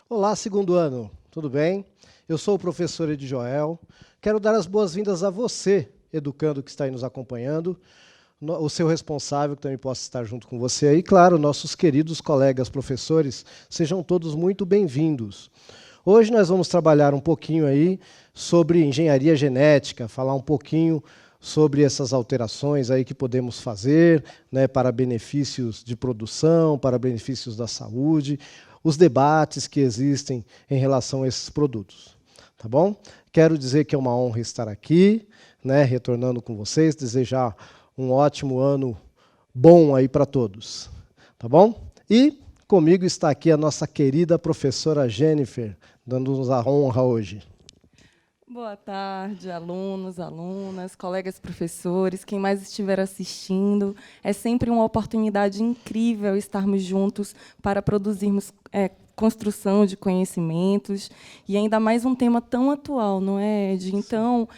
Olá, segundo ano, tudo bem? Eu sou o professor Edi Joel. Quero dar as boas-vindas a você, educando que está aí nos acompanhando, o seu responsável, que também possa estar junto com você aí, claro, nossos queridos colegas professores, sejam todos muito bem-vindos. Hoje nós vamos trabalhar um pouquinho aí sobre engenharia genética, falar um pouquinho sobre essas alterações aí que podemos fazer, né, para benefícios de produção, para benefícios da saúde, os debates que existem em relação a esses produtos. Tá bom? Quero dizer que é uma honra estar aqui, né, retornando com vocês, desejar um ótimo ano bom aí para todos. Tá bom? E comigo está aqui a nossa querida professora Jennifer, dando-nos a honra hoje. Boa tarde, alunos, alunas, colegas professores, quem mais estiver assistindo. É sempre uma oportunidade incrível estarmos juntos para produzirmos construção de conhecimentos, e ainda mais um tema tão atual, não é, Ed? Então,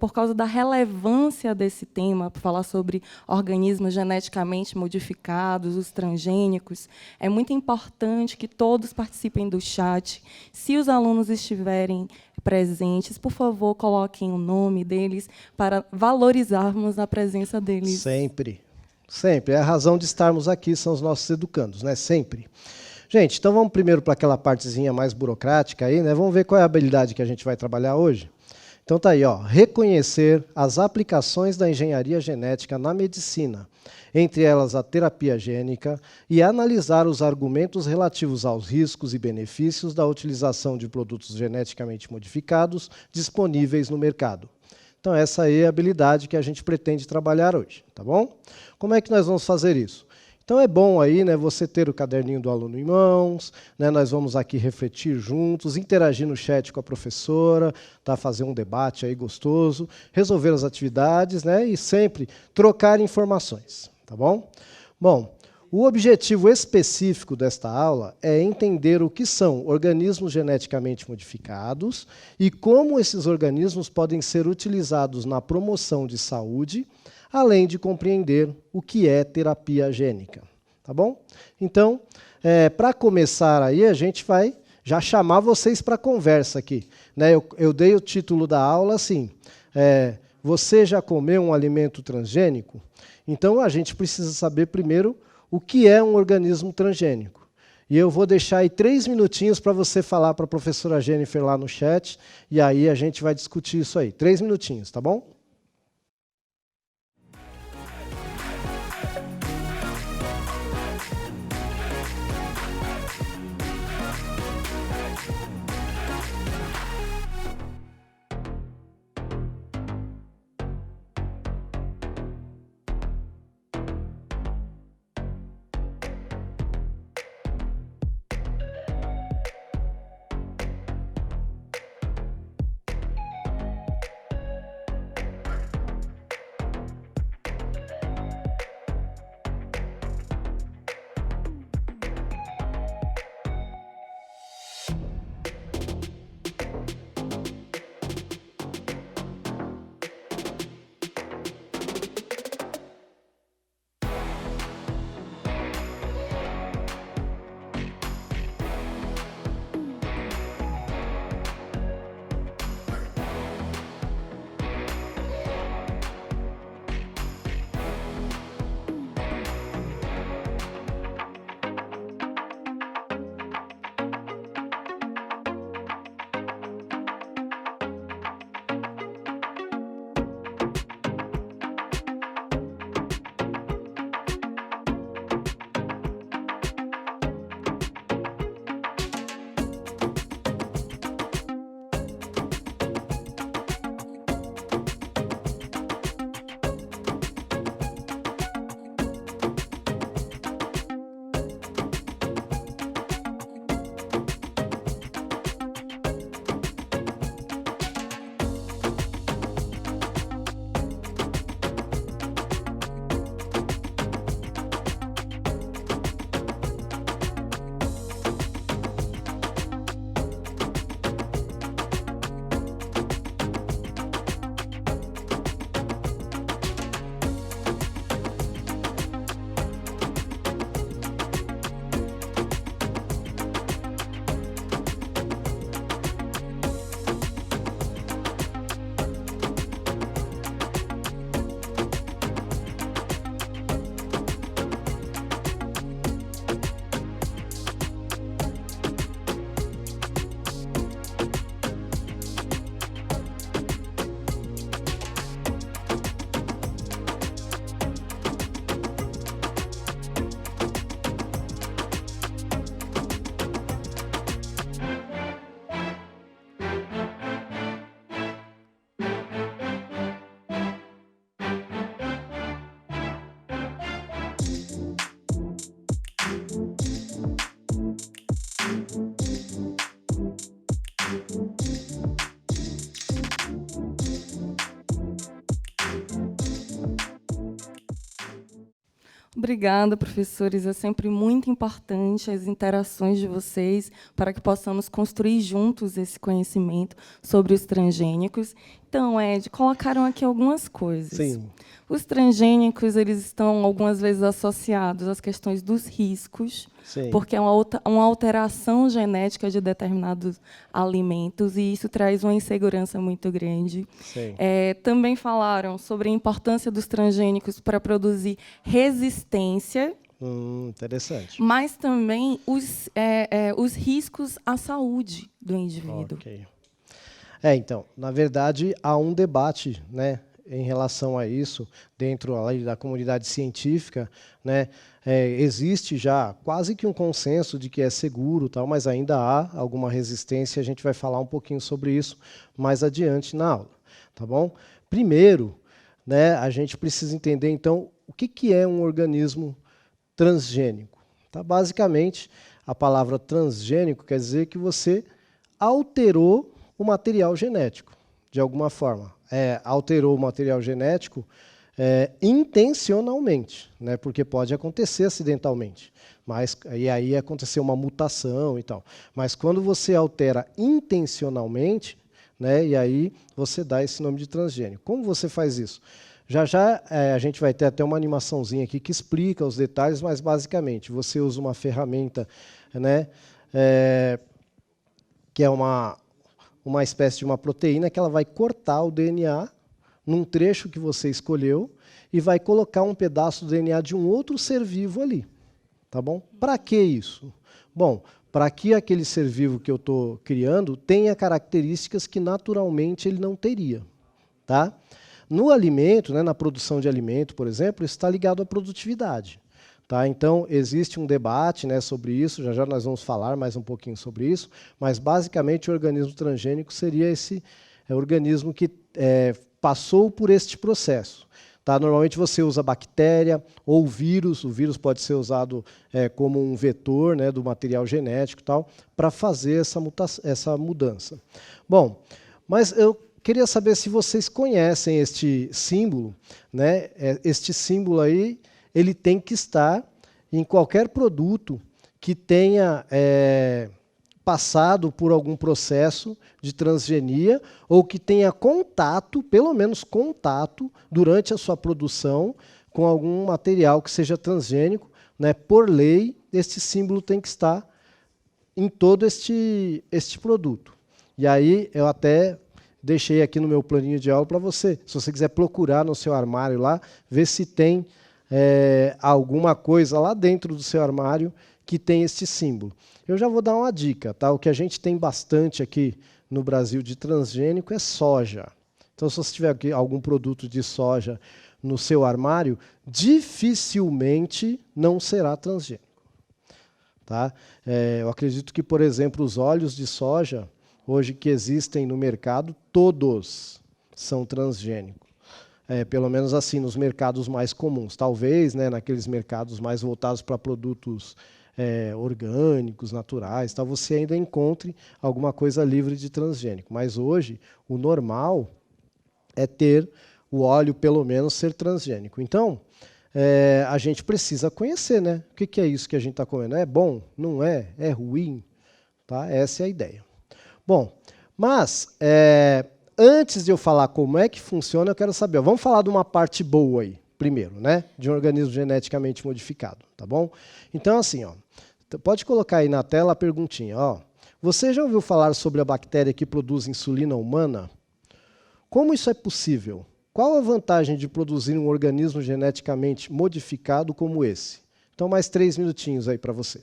por causa da relevância desse tema, para falar sobre organismos geneticamente modificados, os transgênicos, é muito importante que todos participem do chat. Se os alunos estiverem presentes, por favor, coloquem o nome deles para valorizarmos a presença deles. Sempre, sempre. É a razão de estarmos aqui, são os nossos educandos, né? Sempre. Gente, então vamos primeiro para aquela partezinha mais burocrática aí, né? Vamos ver qual é a habilidade que a gente vai trabalhar hoje. Então tá aí, ó, reconhecer as aplicações da engenharia genética na medicina, entre elas a terapia gênica, e analisar os argumentos relativos aos riscos e benefícios da utilização de produtos geneticamente modificados disponíveis no mercado. Então essa aí é a habilidade que a gente pretende trabalhar hoje, tá bom? Como é que nós vamos fazer isso? Então é bom aí, né, você ter o caderninho do aluno em mãos, né, nós vamos aqui refletir juntos, interagir no chat com a professora, tá, fazer um debate aí gostoso, resolver as atividades, né, e sempre trocar informações, tá bom? Bom, o objetivo específico desta aula é entender o que são organismos geneticamente modificados e como esses organismos podem ser utilizados na promoção de saúde, além de compreender o que é terapia gênica. Tá bom? Então, para começar aí, a gente vai já chamar vocês para a conversa aqui. Né? Eu dei o título da aula assim, você já comeu um alimento transgênico? Então, a gente precisa saber primeiro o que é um organismo transgênico. E eu vou deixar aí 3 minutinhos para você falar para a professora Jennifer lá no chat, e aí a gente vai discutir isso aí. 3 minutinhos, tá bom? obrigada, professores. É sempre muito importante as interações de vocês para que possamos construir juntos esse conhecimento sobre os transgênicos. Então, Ed, colocaram aqui algumas coisas. Sim. Os transgênicos, eles estão algumas vezes associados às questões dos riscos, Sim. porque é uma alteração genética de determinados alimentos, e isso traz uma insegurança muito grande. Sim. Também falaram sobre a importância dos transgênicos para produzir resistência, Interessante. mas também os riscos à saúde do indivíduo. Ok. Então, na verdade, há um debate, né, em relação a isso, dentro ali da comunidade científica, né, existe já quase que um consenso de que é seguro, tal, mas ainda há alguma resistência, a gente vai falar um pouquinho sobre isso mais adiante na aula, tá bom? Primeiro, né, a gente precisa entender, então, o que é um organismo transgênico. Tá? Basicamente, a palavra transgênico quer dizer que você alterou o material genético, de alguma forma. Alterou o material genético intencionalmente, né? Porque pode acontecer acidentalmente, e aí aconteceu uma mutação e tal. Mas quando você altera intencionalmente, né, e aí você dá esse nome de transgênico. Como você faz isso? Já a gente vai ter até uma animaçãozinha aqui que explica os detalhes, mas basicamente você usa uma ferramenta, né, que é uma espécie de uma proteína que ela vai cortar o DNA num trecho que você escolheu e vai colocar um pedaço do DNA de um outro ser vivo ali. Tá bom? Para que isso? Bom, para que aquele ser vivo que eu estou criando tenha características que naturalmente ele não teria. Tá? No alimento, né, na produção de alimento, por exemplo, isso está ligado à produtividade. Tá? Então, existe um debate, né, sobre isso, já nós vamos falar mais um pouquinho sobre isso, mas, basicamente, o organismo transgênico seria esse organismo que passou por este processo. Tá? Normalmente, você usa bactéria ou vírus, o vírus pode ser usado como um vetor, né, do material genético, para fazer essa mudança. Bom, mas eu queria saber se vocês conhecem este símbolo, né? Este símbolo aí, ele tem que estar em qualquer produto que tenha passado por algum processo de transgenia ou que tenha contato, pelo menos contato, durante a sua produção com algum material que seja transgênico, né? Por lei, este símbolo tem que estar em todo este produto. E aí eu até deixei aqui no meu planinho de aula para você, se você quiser procurar no seu armário lá, ver se tem alguma coisa lá dentro do seu armário que tem este símbolo. Eu já vou dar uma dica, tá? O que a gente tem bastante aqui no Brasil de transgênico é soja. Então, se você tiver aqui algum produto de soja no seu armário, dificilmente não será transgênico. Tá? Eu acredito que, por exemplo, os óleos de soja, hoje que existem no mercado, todos são transgênicos. Pelo menos assim, nos mercados mais comuns. Talvez, né, naqueles mercados mais voltados para produtos orgânicos, naturais, você ainda encontre alguma coisa livre de transgênico. Mas hoje, o normal é ter o óleo, pelo menos, ser transgênico. Então, a gente precisa conhecer, né? O que é isso que a gente está comendo? É bom? Não é? É ruim? Tá? Essa é a ideia. Bom, mas antes de eu falar como é que funciona, eu quero saber. Vamos falar de uma parte boa aí, primeiro, né? De um organismo geneticamente modificado, tá bom? Então, assim, ó, pode colocar aí na tela a perguntinha. Ó, você já ouviu falar sobre a bactéria que produz insulina humana? Como isso é possível? Qual a vantagem de produzir um organismo geneticamente modificado como esse? Então, mais 3 minutinhos aí para você.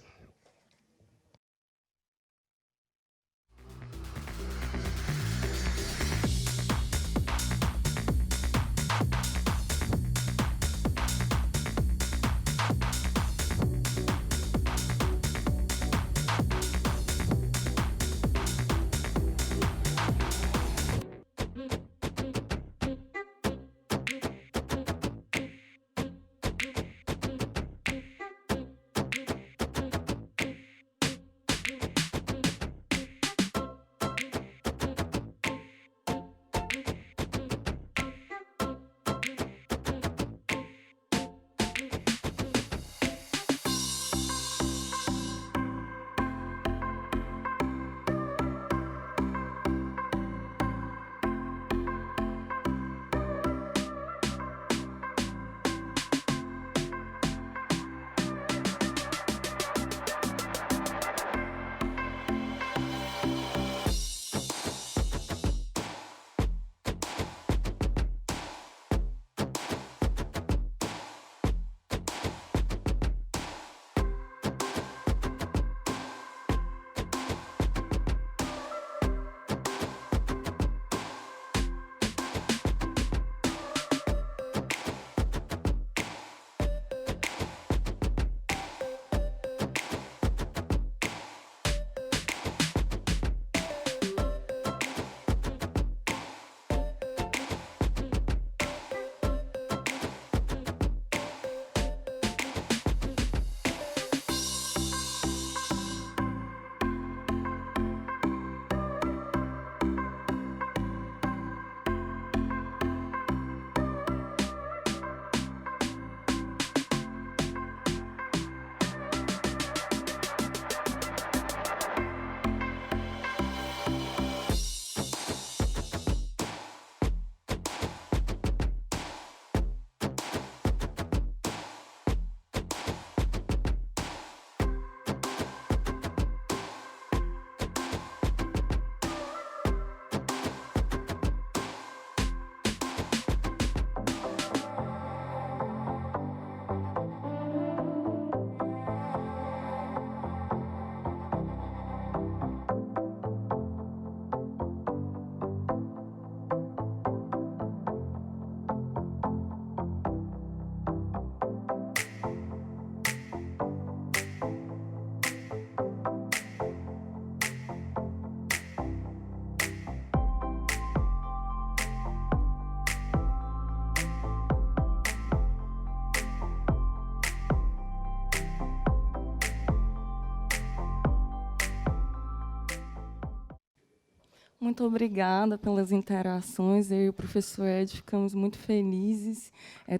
Muito obrigada pelas interações. Eu e o professor Ed ficamos muito felizes.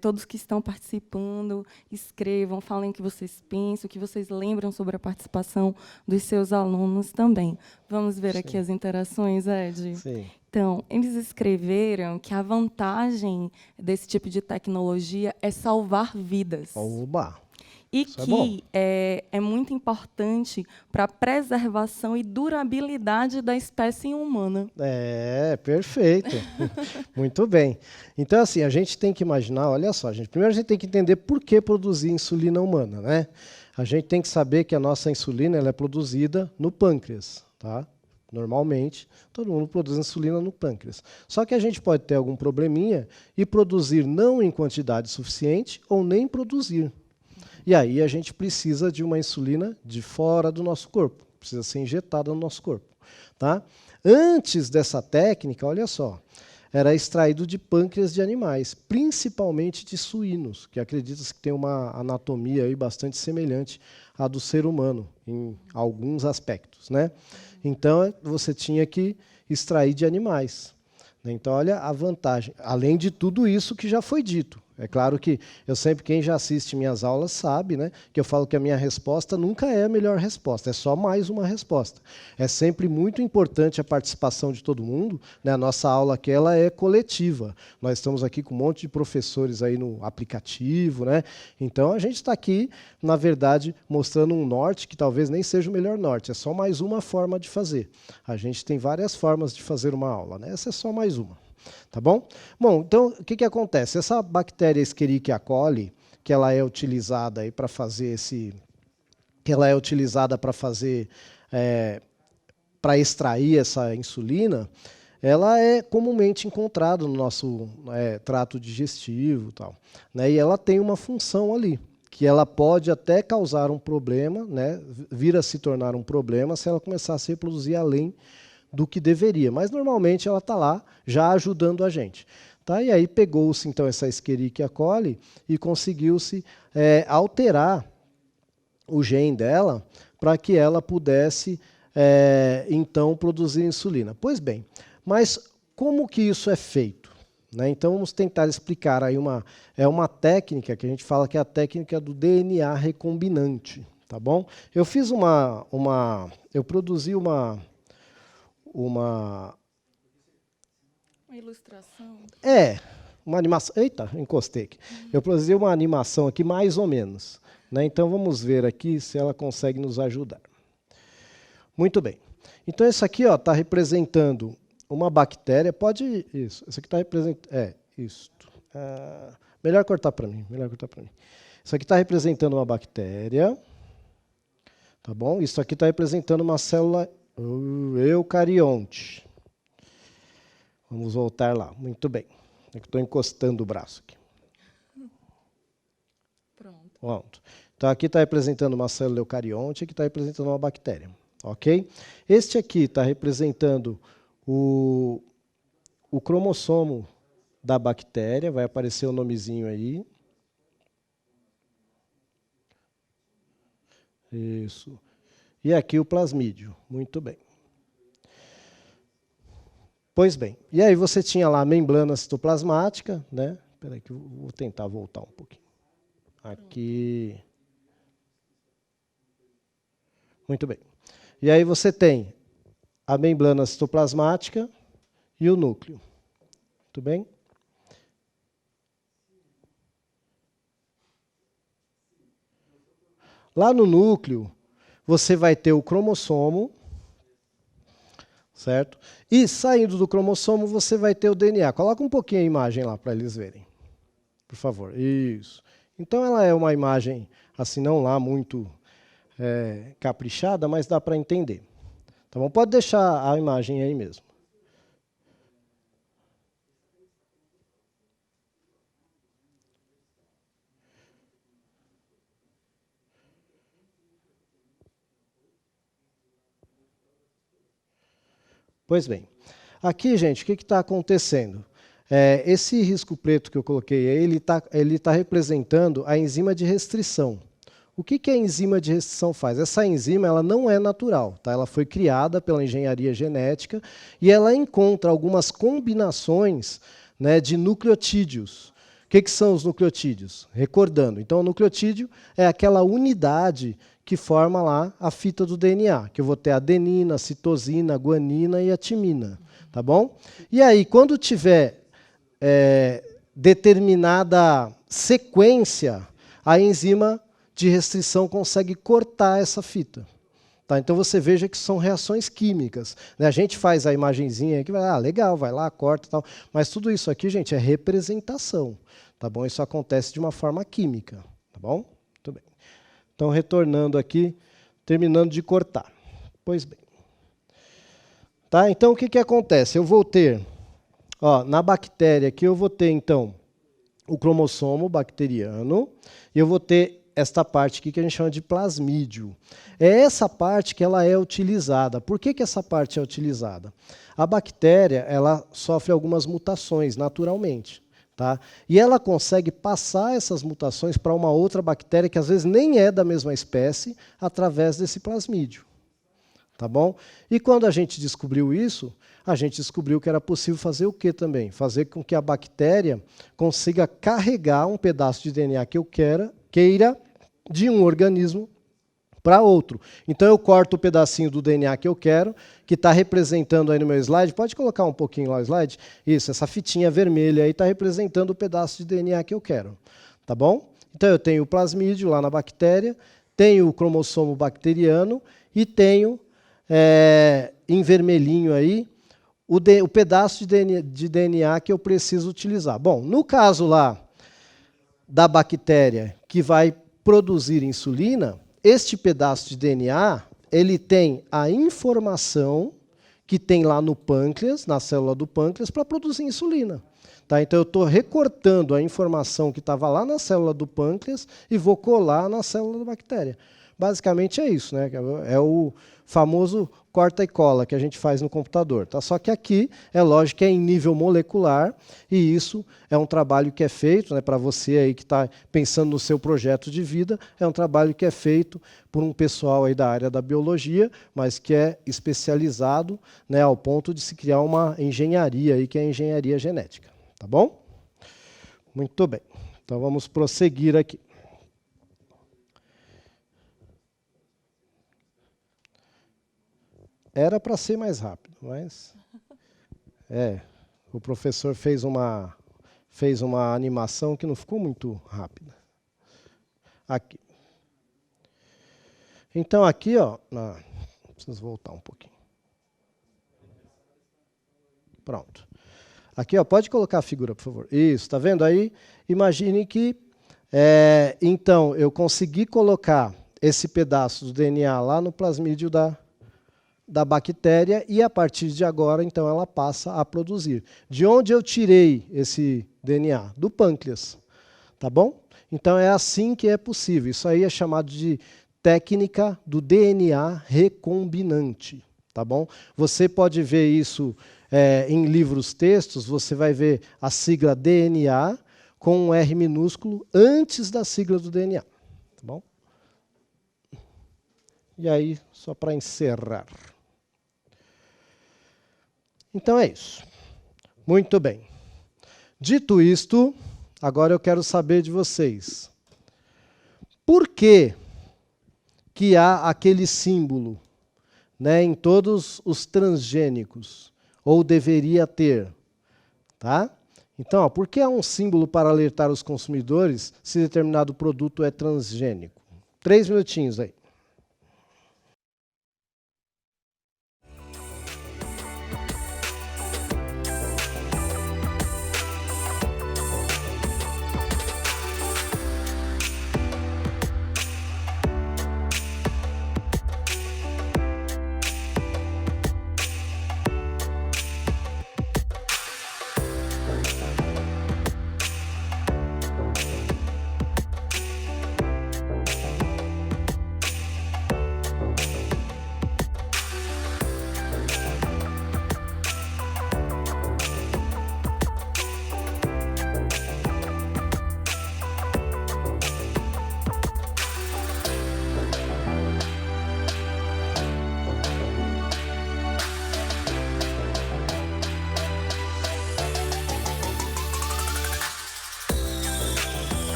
Todos que estão participando, escrevam, falem o que vocês pensam, o que vocês lembram sobre a participação dos seus alunos também. Vamos ver aqui as interações, Ed? Sim. Então, eles escreveram que a vantagem desse tipo de tecnologia é salvar vidas. Oba! E Isso que é muito importante para a preservação e durabilidade da espécie humana. Perfeito. Muito bem. Então, assim, a gente tem que imaginar, olha só, gente, primeiro a gente tem que entender por que produzir insulina humana, né? A gente tem que saber que a nossa insulina ela é produzida no pâncreas, tá? Normalmente, todo mundo produz insulina no pâncreas. Só que a gente pode ter algum probleminha e produzir não em quantidade suficiente ou nem produzir. E aí a gente precisa de uma insulina de fora do nosso corpo, precisa ser injetada no nosso corpo. Tá? Antes dessa técnica, olha só, era extraído de pâncreas de animais, principalmente de suínos, que acredita-se que tem uma anatomia aí bastante semelhante à do ser humano, em alguns aspectos. Né? Então, você tinha que extrair de animais. Então, olha a vantagem, além de tudo isso que já foi dito. É claro que eu sempre, quem já assiste minhas aulas sabe, né, que eu falo que a minha resposta nunca é a melhor resposta, é só mais uma resposta. É sempre muito importante a participação de todo mundo, né, a nossa aula aqui ela é coletiva. Nós estamos aqui com um monte de professores aí no aplicativo, né, então a gente está aqui, na verdade, mostrando um norte que talvez nem seja o melhor norte, é só mais uma forma de fazer. A gente tem várias formas de fazer uma aula, né, essa é só mais uma. Tá bom? Bom, então, o que acontece? Essa bactéria Escherichia coli, que ela é utilizada para fazer para extrair essa insulina, ela é comumente encontrada no nosso trato digestivo e tal, né? E ela tem uma função ali, que ela pode até causar um problema, né? Vir a se tornar um problema se ela começar a se reproduzir além do que deveria, mas normalmente ela está lá já ajudando a gente. Tá? E aí pegou-se então essa Escherichia coli e conseguiu-se alterar o gene dela para que ela pudesse então produzir insulina. Pois bem, mas como que isso é feito? Né? Então vamos tentar explicar aí uma técnica que a gente fala que é a técnica do DNA recombinante, tá bom? Eu fiz eu produzi uma ilustração. Uma animação. Eita, encostei aqui. Eu produzi uma animação aqui mais ou menos. Né? Então vamos ver aqui se ela consegue nos ajudar. Muito bem. Então isso aqui está representando uma bactéria. Pode. Isso aqui está representando. Isso. Melhor cortar para mim. Isso aqui está representando uma bactéria. Tá bom? Isso aqui está representando uma célula eucarionte. Vamos voltar lá. Muito bem. Estou encostando o braço aqui. Pronto. Então, aqui está representando uma célula eucarionte, aqui está representando uma bactéria. Ok? Este aqui está representando o cromossomo da bactéria. Vai aparecer o nomezinho aí. Isso. E aqui o plasmídio. Muito bem. Pois bem, e aí você tinha lá a membrana citoplasmática, né? Espera aí que eu vou tentar voltar um pouquinho. Aqui. Muito bem. E aí você tem a membrana citoplasmática e o núcleo. Muito bem? Lá no núcleo, você vai ter o cromossomo, certo? E saindo do cromossomo, você vai ter o DNA. Coloca um pouquinho a imagem lá para eles verem. Por favor. Isso. Então, ela é uma imagem, assim, não lá muito caprichada, mas dá para entender. Tá bom? Pode deixar a imagem aí mesmo. Pois bem, aqui, gente, o que está acontecendo? Esse risco preto que eu coloquei aí, ele tá representando a enzima de restrição. O que a enzima de restrição faz? Essa enzima ela não é natural, tá? Ela foi criada pela engenharia genética e ela encontra algumas combinações, né, de nucleotídeos. O que são os nucleotídeos? Recordando, então o nucleotídeo é aquela unidade que forma lá a fita do DNA, que eu vou ter a adenina, a citosina, a guanina e a timina, tá bom? E aí, quando tiver determinada sequência, a enzima de restrição consegue cortar essa fita. Tá? Então você veja que são reações químicas. Né? A gente faz a imagenzinha aqui, legal, vai lá, corta e tal. Mas tudo isso aqui, gente, é representação. Tá bom? Isso acontece de uma forma química. Tá bom? Muito bem. Então, retornando aqui, terminando de cortar. Pois bem. Tá? Então, o que acontece? Eu vou ter, na bactéria aqui, eu vou ter, então, o cromossomo bacteriano, e eu vou ter esta parte aqui que a gente chama de plasmídio. É essa parte que ela é utilizada. Por que essa parte é utilizada? A bactéria ela sofre algumas mutações naturalmente. Tá? E ela consegue passar essas mutações para uma outra bactéria que às vezes nem é da mesma espécie, através desse plasmídio. Tá bom? E quando a gente descobriu isso, a gente descobriu que era possível fazer o quê também? Fazer com que a bactéria consiga carregar um pedaço de DNA que eu queira de um organismo para outro. Então eu corto o pedacinho do DNA que eu quero, que está representando aí no meu slide. Pode colocar um pouquinho lá o slide? Isso, essa fitinha vermelha aí está representando o pedaço de DNA que eu quero. Tá bom? Então eu tenho o plasmídio lá na bactéria, tenho o cromossomo bacteriano e tenho, em vermelhinho aí, o pedaço de DNA que eu preciso utilizar. Bom, no caso lá da bactéria que vai produzir insulina, este pedaço de DNA, ele tem a informação que tem lá no pâncreas, na célula do pâncreas, para produzir insulina. Tá? Então, eu estou recortando a informação que estava lá na célula do pâncreas e vou colar na célula da bactéria. Basicamente é isso, né? É o famoso corta e cola que a gente faz no computador. Tá? Só que aqui, é lógico que é em nível molecular, e isso é um trabalho que é feito, né, para você aí que está pensando no seu projeto de vida, é um trabalho que é feito por um pessoal aí da área da biologia, mas que é especializado, né, ao ponto de se criar uma engenharia, aí, que é a engenharia genética. Tá bom? Muito bem. Então vamos prosseguir aqui. Era para ser mais rápido, mas o professor fez uma animação que não ficou muito rápida. Aqui. Então aqui, preciso voltar um pouquinho. Pronto. Aqui, pode colocar a figura, por favor. Isso, está vendo aí? Imagine que, então, eu consegui colocar esse pedaço do DNA lá no plasmídio da bactéria e, a partir de agora, então, ela passa a produzir. De onde eu tirei esse DNA? Do pâncreas. Tá bom? Então, é assim que é possível. Isso aí é chamado de técnica do DNA recombinante. Tá bom? Você pode ver isso em livros textos, você vai ver a sigla DNA com um R minúsculo antes da sigla do DNA. Tá bom? E aí, só para encerrar. Então é isso. Muito bem. Dito isto, agora eu quero saber de vocês. Por que há aquele símbolo, né, em todos os transgênicos? Ou deveria ter? Tá? Então, por que há um símbolo para alertar os consumidores se determinado produto é transgênico? 3 minutinhos aí.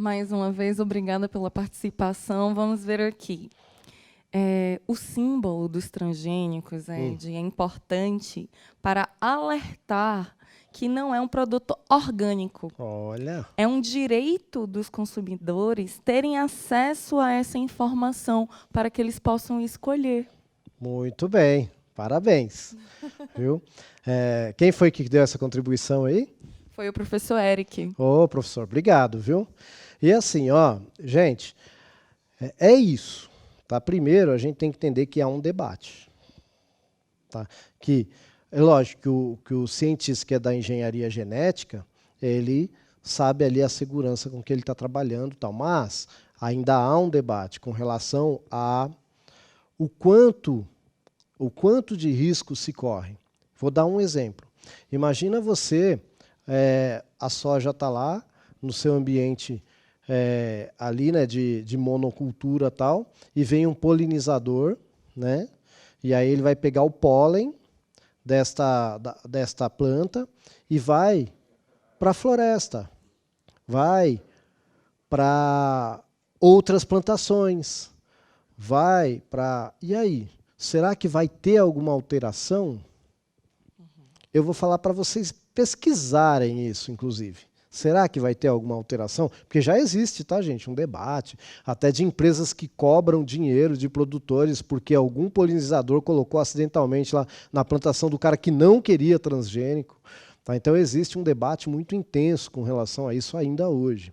Mais uma vez, obrigada pela participação. Vamos ver aqui. O símbolo dos transgênicos é importante para alertar que não é um produto orgânico. Olha. É um direito dos consumidores terem acesso a essa informação para que eles possam escolher. Muito bem. Parabéns. Viu? Quem foi que deu essa contribuição aí? Foi o professor Eric. Ô, professor, obrigado, viu? E assim, ó, gente, é isso. Tá? Primeiro, a gente tem que entender que há um debate. Tá? Que é lógico que o cientista que é da engenharia genética, ele sabe ali a segurança com que ele está trabalhando, tal, mas ainda há um debate com relação a o quanto de risco se corre. Vou dar um exemplo. Imagina você, a soja está lá no seu ambiente ali, né, de monocultura tal, e vem um polinizador, né, e aí ele vai pegar o pólen desta planta e vai para a floresta, vai para outras plantações, vai para... E aí? Será que vai ter alguma alteração? Eu vou falar para vocês pesquisarem isso, inclusive. Será que vai ter alguma alteração? Porque já existe, tá, gente, um debate, até de empresas que cobram dinheiro de produtores porque algum polinizador colocou acidentalmente lá na plantação do cara que não queria transgênico. Tá? Então existe um debate muito intenso com relação a isso ainda hoje.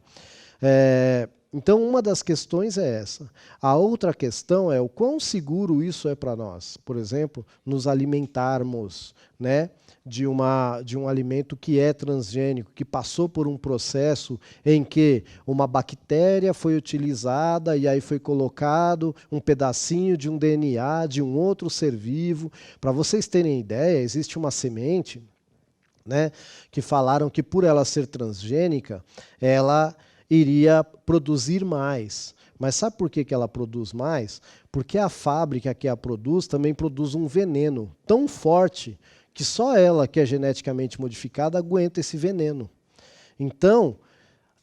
Então uma das questões é essa. A outra questão é o quão seguro isso é para nós. Por exemplo, nos alimentarmos, né, de um alimento que é transgênico, que passou por um processo em que uma bactéria foi utilizada e aí foi colocado um pedacinho de um DNA de um outro ser vivo. Para vocês terem ideia, existe uma semente, né, que falaram que por ela ser transgênica, ela iria produzir mais. Mas sabe por que ela produz mais? Porque a fábrica que a produz também produz um veneno tão forte que só ela, que é geneticamente modificada, aguenta esse veneno. Então,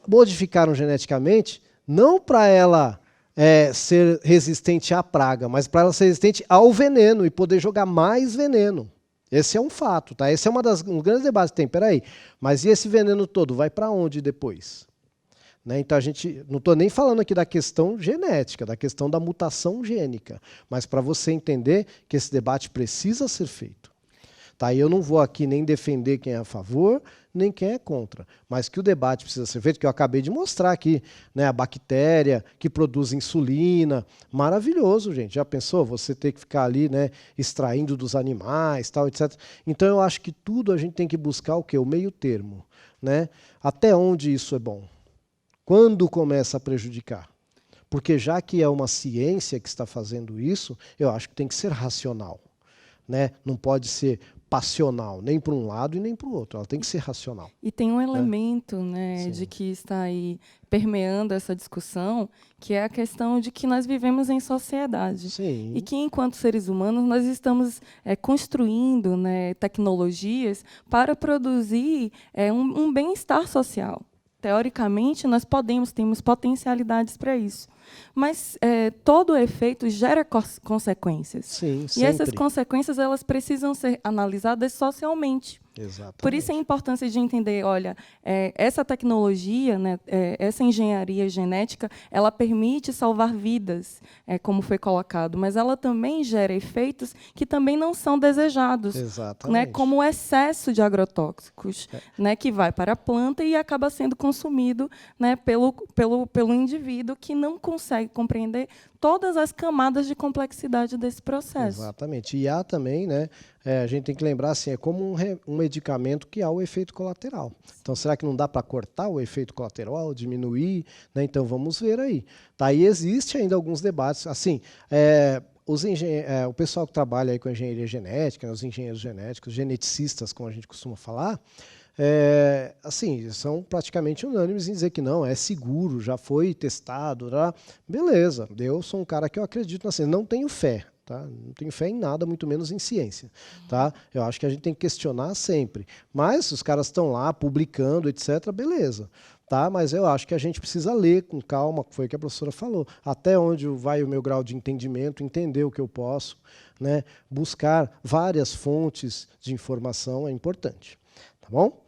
modificaram geneticamente não para ela ser resistente à praga, mas para ela ser resistente ao veneno e poder jogar mais veneno. Esse é um fato, tá? Esse é um grande debate que tem. Peraí, mas e esse veneno todo? Vai para onde depois? Né? Então, a gente não estou nem falando aqui da questão genética, da questão da mutação gênica, mas para você entender que esse debate precisa ser feito. Tá? E eu não vou aqui nem defender quem é a favor, nem quem é contra, mas que o debate precisa ser feito, que eu acabei de mostrar aqui, né? A bactéria que produz insulina, maravilhoso, gente. Já pensou? Você ter que ficar ali, né, extraindo dos animais, tal, etc. Então, eu acho que tudo a gente tem que buscar o quê? O meio termo. Né? Até onde isso é bom? Quando começa a prejudicar? Porque já que é uma ciência que está fazendo isso, eu acho que tem que ser racional. Né? Não pode ser passional, nem para um lado e nem para o outro. Ela tem que ser racional. E tem um elemento, né, de que está aí permeando essa discussão, que é a questão de que nós vivemos em sociedade. Sim. E que, enquanto seres humanos, nós estamos construindo, né, tecnologias para produzir um bem-estar social. Teoricamente, nós temos potencialidades para isso. Mas todo efeito gera consequências. Sim, e essas consequências elas precisam ser analisadas socialmente. Exatamente. Por isso a importância de entender, olha, essa tecnologia, né, essa engenharia genética, ela permite salvar vidas, como foi colocado, mas ela também gera efeitos que também não são desejados, né, como o excesso de agrotóxicos, né, que vai para a planta e acaba sendo consumido, né, pelo indivíduo que não consegue compreender todas as camadas de complexidade desse processo. Exatamente. E há também, né, a gente tem que lembrar assim, é como um medicamento que há o efeito colateral. Então, será que não dá para cortar o efeito colateral, diminuir? Né? Então, vamos ver aí. Tá, e existe ainda alguns debates. Assim, o pessoal que trabalha aí com engenharia genética, né, os engenheiros genéticos, geneticistas, como a gente costuma falar, assim, são praticamente unânimes em dizer que não, é seguro, já foi testado, tá? Beleza, eu sou um cara que eu acredito na ciência, não tenho fé, tá? Não tenho fé em nada, muito menos em ciência, tá? Eu acho que a gente tem que questionar sempre, mas os caras estão lá publicando, etc, beleza. Tá? Mas eu acho que a gente precisa ler com calma, foi o que a professora falou, até onde vai o meu grau de entendimento, entender o que eu posso, né? Buscar várias fontes de informação é importante. Tá bom?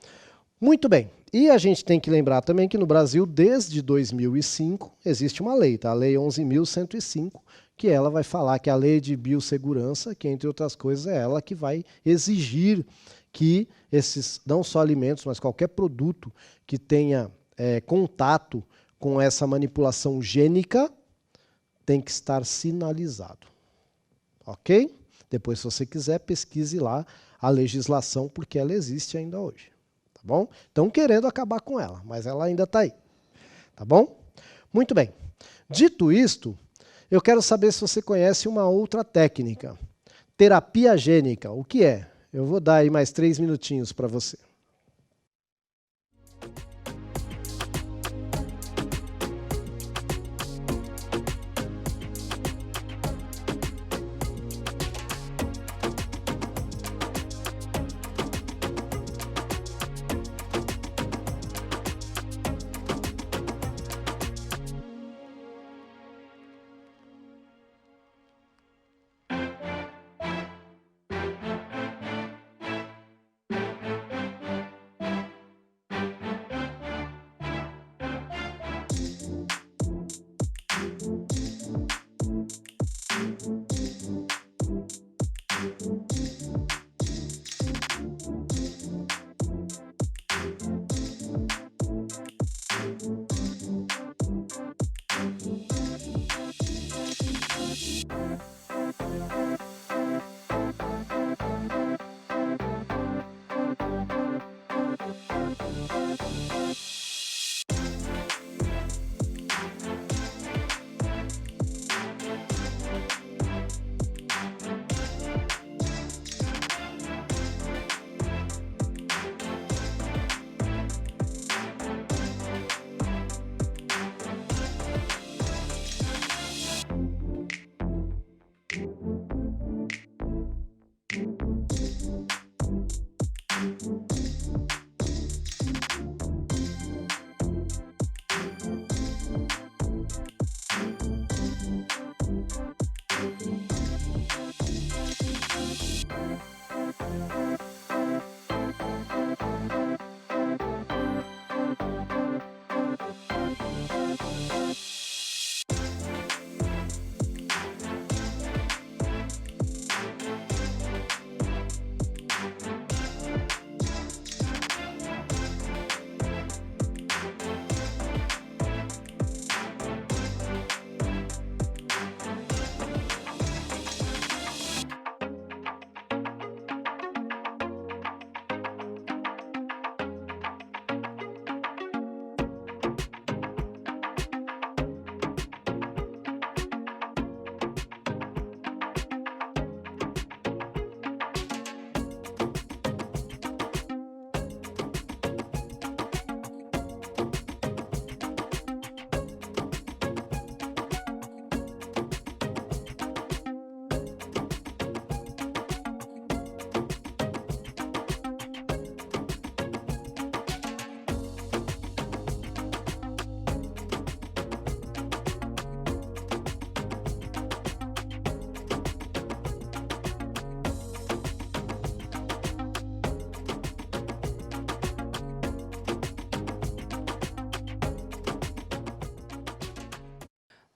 Muito bem. E a gente tem que lembrar também que no Brasil, desde 2005, existe uma lei, tá? A Lei 11.105, que ela vai falar que a Lei de Biossegurança, que entre outras coisas é ela que vai exigir que esses, não só alimentos, mas qualquer produto que tenha contato com essa manipulação gênica, tem que estar sinalizado. Ok? Depois, se você quiser, pesquise lá a legislação, porque ela existe ainda hoje. Tá bom? Estão querendo acabar com ela, mas ela ainda está aí. Tá bom? Muito bem. Dito isto, eu quero saber se você conhece uma outra técnica. Terapia gênica. O que é? Eu vou dar aí mais 3 minutinhos para você.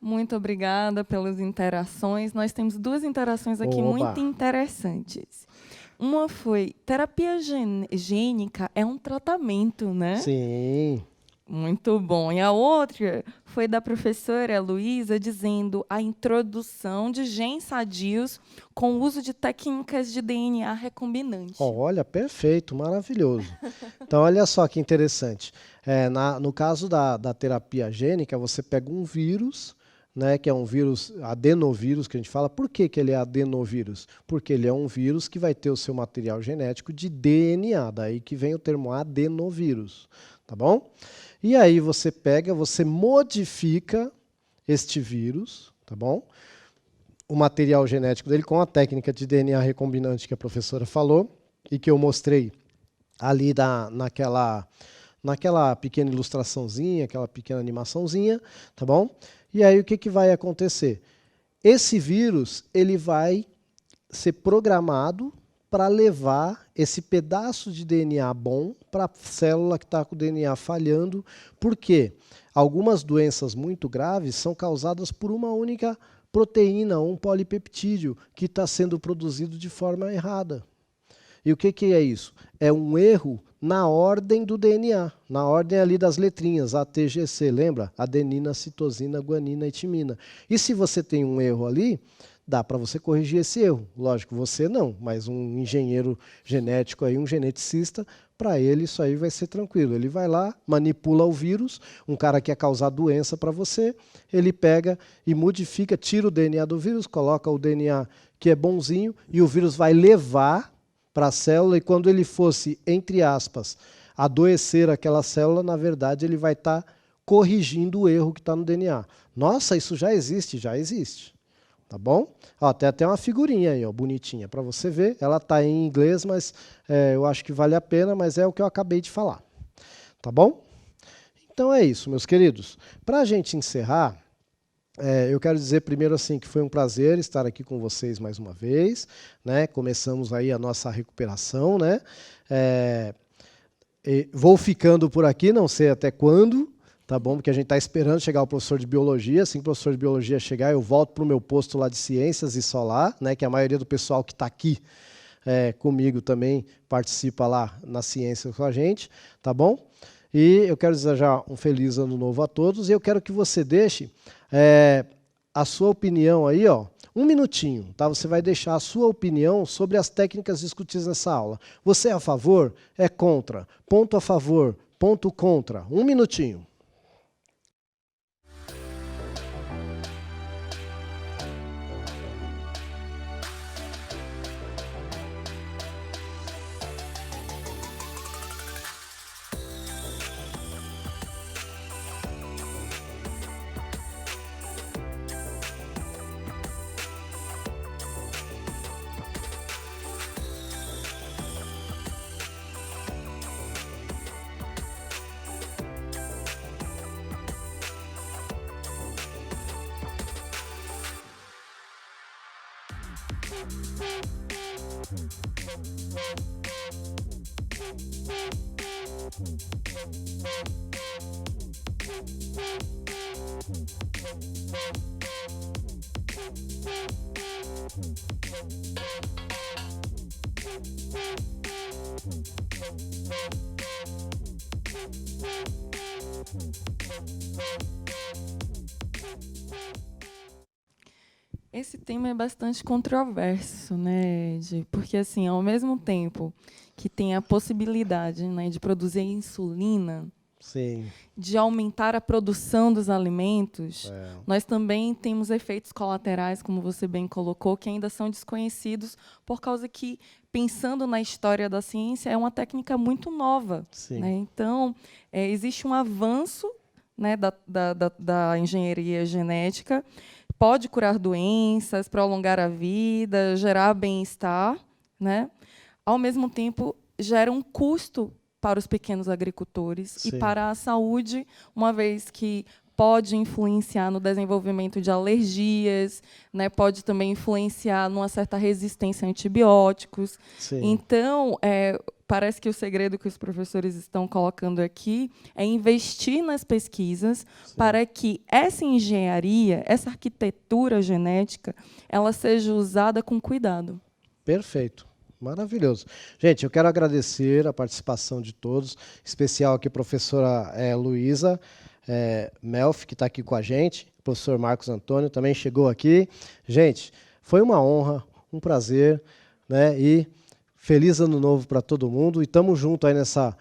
Muito obrigada pelas interações. Nós temos duas interações aqui Oba. muito interessantes. Uma foi, terapia gênica é um tratamento, né? Sim. Muito bom. E a outra foi da professora Luísa, dizendo a introdução de genes sadios com o uso de técnicas de DNA recombinante. Olha, perfeito, maravilhoso. Então, olha só que interessante. No caso da terapia gênica, você pega um vírus, né, que é um vírus, adenovírus, que a gente fala. Por que ele é adenovírus? Porque ele é um vírus que vai ter o seu material genético de DNA, daí que vem o termo adenovírus, tá bom? E aí você pega, você modifica este vírus, tá bom? O material genético dele com a técnica de DNA recombinante que a professora falou e que eu mostrei ali naquela pequena ilustraçãozinha, aquela pequena animaçãozinha, tá bom? E aí o que vai acontecer? Esse vírus, ele vai ser programado para levar esse pedaço de DNA bom para a célula que está com o DNA falhando. Por quê? Algumas doenças muito graves são causadas por uma única proteína, um polipeptídeo, que está sendo produzido de forma errada. E o que é isso? É um erro na ordem do DNA, na ordem ali das letrinhas, ATGC, lembra? Adenina, citosina, guanina e timina. E se você tem um erro ali, dá para você corrigir esse erro. Lógico, você não, mas um engenheiro genético, aí, um geneticista, para ele isso aí vai ser tranquilo. Ele vai lá, manipula o vírus, um cara que quer causar doença para você, ele pega e modifica, tira o DNA do vírus, coloca o DNA que é bonzinho, e o vírus vai levar para a célula, e quando ele fosse, entre aspas, adoecer aquela célula, na verdade ele vai estar corrigindo o erro que está no DNA. Nossa, isso já existe, já existe. Tá bom? Ó, tem até uma figurinha aí, ó, bonitinha, para você ver. Ela está em inglês, mas eu acho que vale a pena, mas é o que eu acabei de falar. Tá bom? Então é isso, meus queridos. Para a gente encerrar, eu quero dizer primeiro assim que foi um prazer estar aqui com vocês mais uma vez, né? Começamos aí a nossa recuperação, né? Vou ficando por aqui, não sei até quando, tá bom? Porque a gente está esperando chegar o professor de biologia. Assim que o professor de biologia chegar, eu volto para o meu posto lá de ciências e só lá, né? Que a maioria do pessoal que está aqui comigo também participa lá na ciência com a gente, tá bom? E eu quero desejar um feliz ano novo a todos, e eu quero que você deixe a sua opinião aí, ó, um minutinho, tá? Você vai deixar a sua opinião sobre as técnicas discutidas nessa aula. Você é a favor? É contra? Ponto a favor? Ponto contra? Um minutinho. Esse tema é bastante controverso, né, Ed? Porque, assim, ao mesmo tempo que tem a possibilidade, né, de produzir insulina, Sim. de aumentar a produção dos alimentos, nós também temos efeitos colaterais, como você bem colocou, que ainda são desconhecidos, por causa que, pensando na história da ciência, é uma técnica muito nova. Sim. Né? Então, existe um avanço, né, da engenharia genética, pode curar doenças, prolongar a vida, gerar bem-estar, né? Ao mesmo tempo, gera um custo para os pequenos agricultores. Sim. E para a saúde, uma vez que pode influenciar no desenvolvimento de alergias, né? Pode também influenciar numa certa resistência a antibióticos. Sim. Então, parece que o segredo que os professores estão colocando aqui é investir nas pesquisas para que essa engenharia, essa arquitetura genética, ela seja usada com cuidado. Perfeito. Maravilhoso. Gente, eu quero agradecer a participação de todos, em especial aqui a professora Luísa Melfi, que está aqui com a gente, o professor Marcos Antônio também chegou aqui. Gente, foi uma honra, um prazer, né? E feliz ano novo para todo mundo. E estamos juntos aí nessa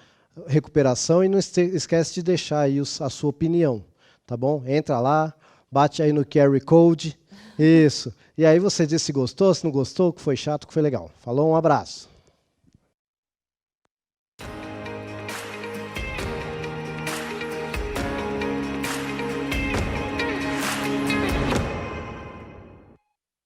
recuperação. E não esquece de deixar aí a sua opinião, tá bom? Entra lá, bate aí no QR Code. Isso. E aí você diz se gostou, se não gostou, que foi chato, que foi legal. Falou, um abraço.